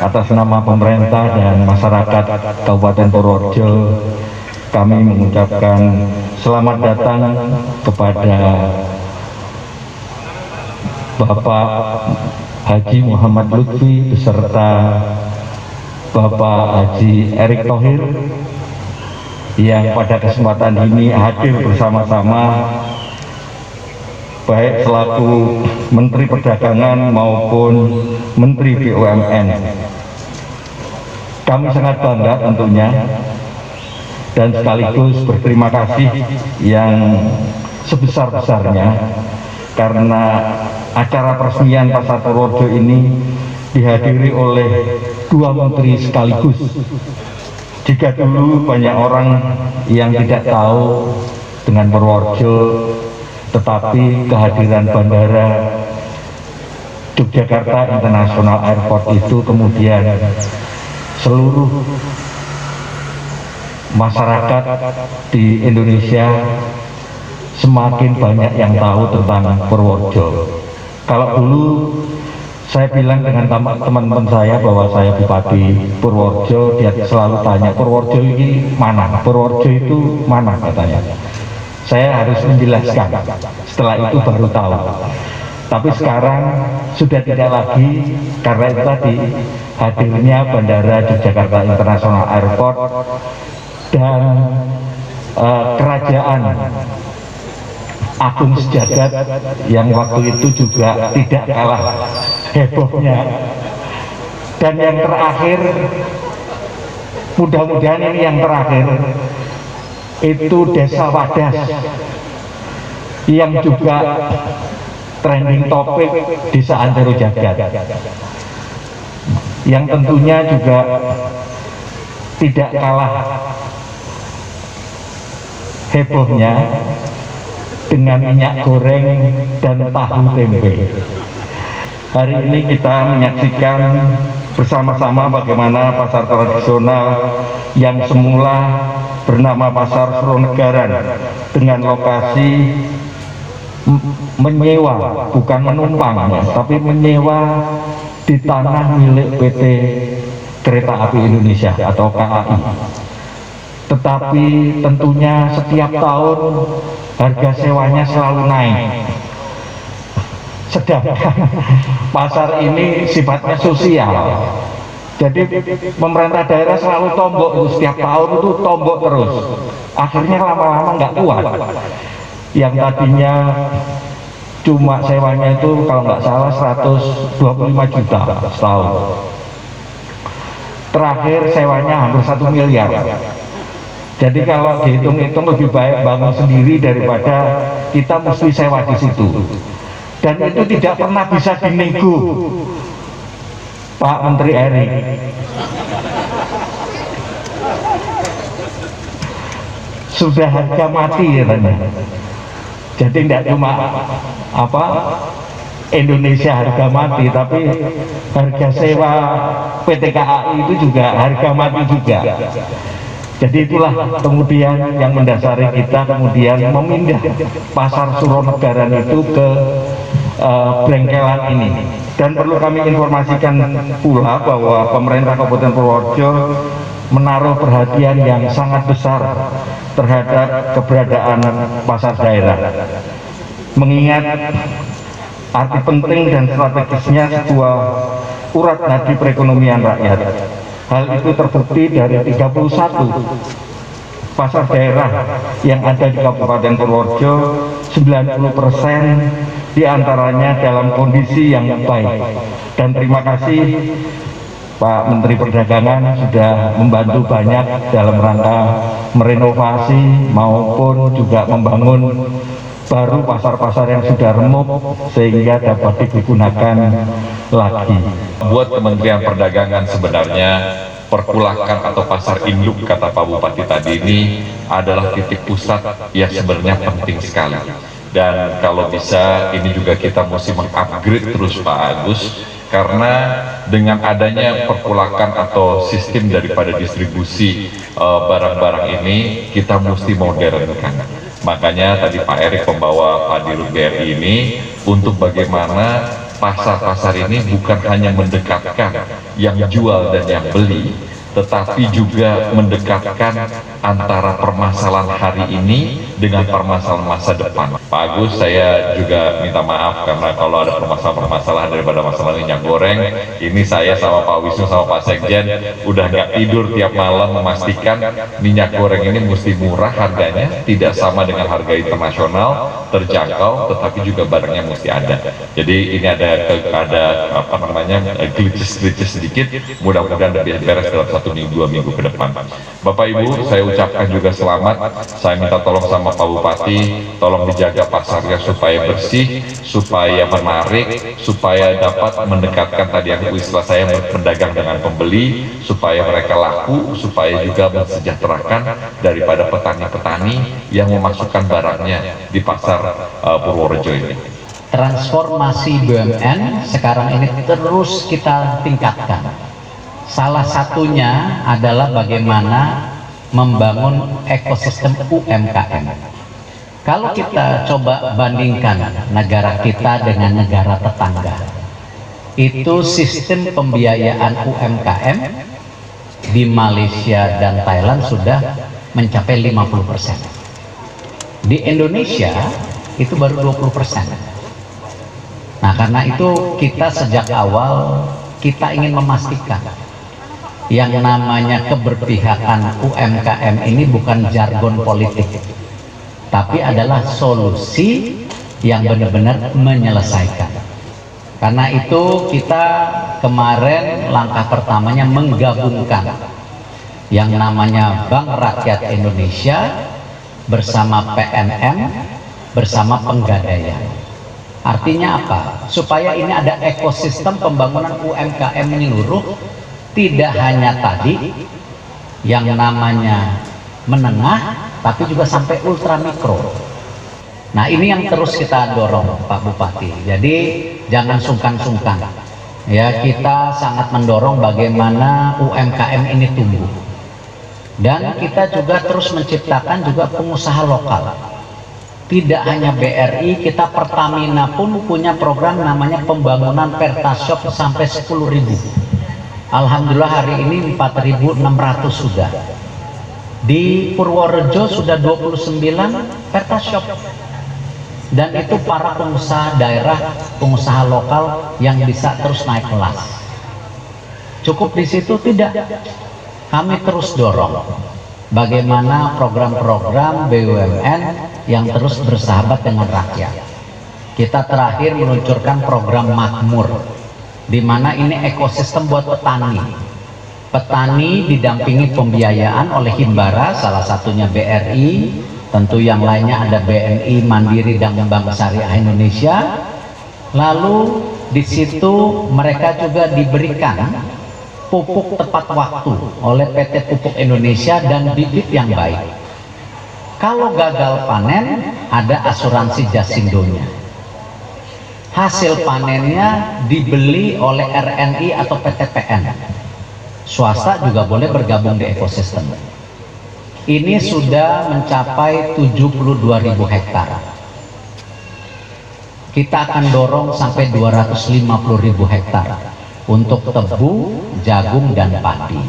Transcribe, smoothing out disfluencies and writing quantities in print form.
Atas nama pemerintah dan masyarakat Kabupaten Purworejo, kami mengucapkan selamat datang kepada Bapak Haji Muhammad Lutfi beserta Bapak Haji Erick Thohir yang pada kesempatan ini hadir bersama-sama baik selaku Menteri Perdagangan maupun Menteri BUMN. Kami sangat bangga tentunya dan sekaligus berterima kasih yang sebesar-besarnya karena acara peresmian Pasar Purworejo ini dihadiri oleh dua menteri sekaligus. Jika dulu banyak orang yang tidak tahu dengan Purworejo, tetapi kehadiran Bandara Yogyakarta International Airport itu kemudian seluruh masyarakat di Indonesia semakin banyak yang tahu tentang Purworejo. Kalau dulu saya bilang dengan teman-teman saya bahwa saya Bupati Purworejo, dia selalu tanya, Purworejo ini mana? Purworejo itu mana katanya. Saya harus menjelaskan, setelah itu baru tahu. Tapi sekarang sudah tidak lagi, karena itu tadi hadirnya Bandara Yogyakarta International Airport dan Kerajaan Agung Sejagat yang waktu itu juga tidak kalah hebohnya. Dan yang terakhir, mudah-mudahan ini yang terakhir, itu Desa Wadas yang juga trending topik Desa Antero Jagat, yang tentunya juga tidak kalah hebohnya dengan minyak goreng dan tahu tempe. Hari ini kita menyaksikan bersama-sama bagaimana pasar tradisional yang semula bernama Pasar Suronegaran dengan lokasi menyewa, bukan menumpang ya, tapi menyewa di tanah milik PT Kereta Api Indonesia atau KAI. Tetapi tentunya setiap tahun harga sewanya selalu naik. Sedangkan pasar ini sifatnya sosial. Jadi pemerintah daerah selalu tombok itu, setiap tahun itu tombok terus. Akhirnya lama-lama nggak kuat. Yang tadinya cuma sewanya itu kalau nggak salah 125 juta setahun. Terakhir sewanya hampir 1 miliar. Jadi kalau dihitung-hitung lebih baik bangun sendiri daripada kita mesti sewa di situ. Dan itu tidak pernah bisa dinego, Pak Menteri Erick. Sudah harga mati katanya. Jadi tidak cuma Indonesia harga mati, tapi harga sewa PT KAI itu juga harga mati juga. Jadi itulah kemudian yang mendasari kita kemudian memindah Pasar Suronegaran itu ke Brengkelan ini. Dan perlu kami informasikan pula bahwa pemerintah Kabupaten Purworejo menaruh perhatian yang sangat besar terhadap keberadaan pasar daerah, mengingat arti penting dan strategisnya sebuah urat nadi perekonomian rakyat. Hal itu terbukti dari 31 pasar daerah yang ada di Kabupaten Purworejo, 90% diantaranya dalam kondisi yang baik. Dan terima kasih Pak Menteri Perdagangan sudah membantu banyak dalam rangka merenovasi maupun juga membangun baru pasar-pasar yang sudah remuk sehingga dapat digunakan lagi. Buat Kementerian Perdagangan sebenarnya perkulakan atau pasar induk kata Pak Bupati tadi ini adalah titik pusat yang sebenarnya penting sekali. Dan kalau bisa ini juga kita mesti mengupgrade terus Pak Agus, karena dengan adanya perkulakan atau sistem daripada distribusi barang-barang ini kita mesti modernkan. Makanya tadi Pak Erik pembawa Pak Dirut BRI ini untuk bagaimana pasar-pasar ini bukan hanya mendekatkan yang jual dan yang beli, tetapi juga mendekatkan antara permasalahan hari ini dengan permasalahan masa depan. Pak Agus, saya juga minta maaf karena kalau ada permasalahan daripada masalah minyak goreng, ini saya sama Pak Wisnu sama Pak Sekjen udah nggak tidur tiap malam memastikan minyak goreng ini mesti murah harganya, tidak sama dengan harga internasional, terjangkau, tetapi juga barangnya mesti ada. Jadi ini ada apa namanya glitches sedikit, mudah-mudahan lebih beres dalam 1 minggu 2 minggu ke depan. Bapak Ibu, saya ucapkan juga selamat. Saya minta tolong sama Pak Bupati, tolong dijaga pasarnya supaya bersih, supaya menarik, supaya dapat mendekatkan tadi yang istilah saya berpedagang dengan pembeli, supaya mereka laku, supaya juga mensejahterakan daripada petani-petani yang memasukkan barangnya di pasar Purworejo ini. Transformasi BUMN sekarang ini terus kita tingkatkan. Salah satunya adalah bagaimana membangun ekosistem UMKM. Kalau kita coba bandingkan negara kita dengan negara tetangga, itu sistem pembiayaan UMKM di Malaysia dan Thailand sudah mencapai 50%. Di Indonesia itu baru 20%. Nah, karena itu kita sejak awal kita ingin memastikan yang namanya keberpihakan UMKM ini bukan jargon politik, tapi adalah solusi yang benar-benar menyelesaikan. Karena itu kita kemarin langkah pertamanya menggabungkan yang namanya Bank Rakyat Indonesia bersama PNM bersama Penggadaian. Artinya apa? Supaya ini ada ekosistem pembangunan UMKM menyeluruh, tidak hanya tadi yang namanya menengah, tapi juga sampai ultra mikro. Nah, ini yang terus kita dorong, Pak Bupati. Jadi jangan sungkan-sungkan. Ya, kita sangat mendorong bagaimana UMKM ini tumbuh. Dan kita juga terus menciptakan juga pengusaha lokal. Tidak hanya BRI, kita Pertamina pun punya program namanya pembangunan Pertashop sampai 10.000. Alhamdulillah hari ini 4.600 sudah. Di Purworejo sudah 29 Pertashop. Dan itu para pengusaha daerah, pengusaha lokal yang bisa terus naik kelas. Cukup di situ? Tidak. Kami terus dorong bagaimana program-program BUMN yang terus bersahabat dengan rakyat. Kita terakhir meluncurkan program Makmur, di mana ini ekosistem buat petani. Petani didampingi pembiayaan oleh Himbara, salah satunya BRI, tentu yang lainnya ada BNI, Mandiri, dan Bank Syariah Indonesia. Lalu di situ mereka juga diberikan pupuk tepat waktu oleh PT Pupuk Indonesia dan bibit yang baik. Kalau gagal panen, ada asuransi Jasindonya. Hasil panennya dibeli oleh RNI atau PTPN. Swasta juga boleh bergabung di ekosistem. Ini sudah mencapai 72.000 hektar. Kita akan dorong sampai 250.000 hektar untuk tebu, jagung, dan padi.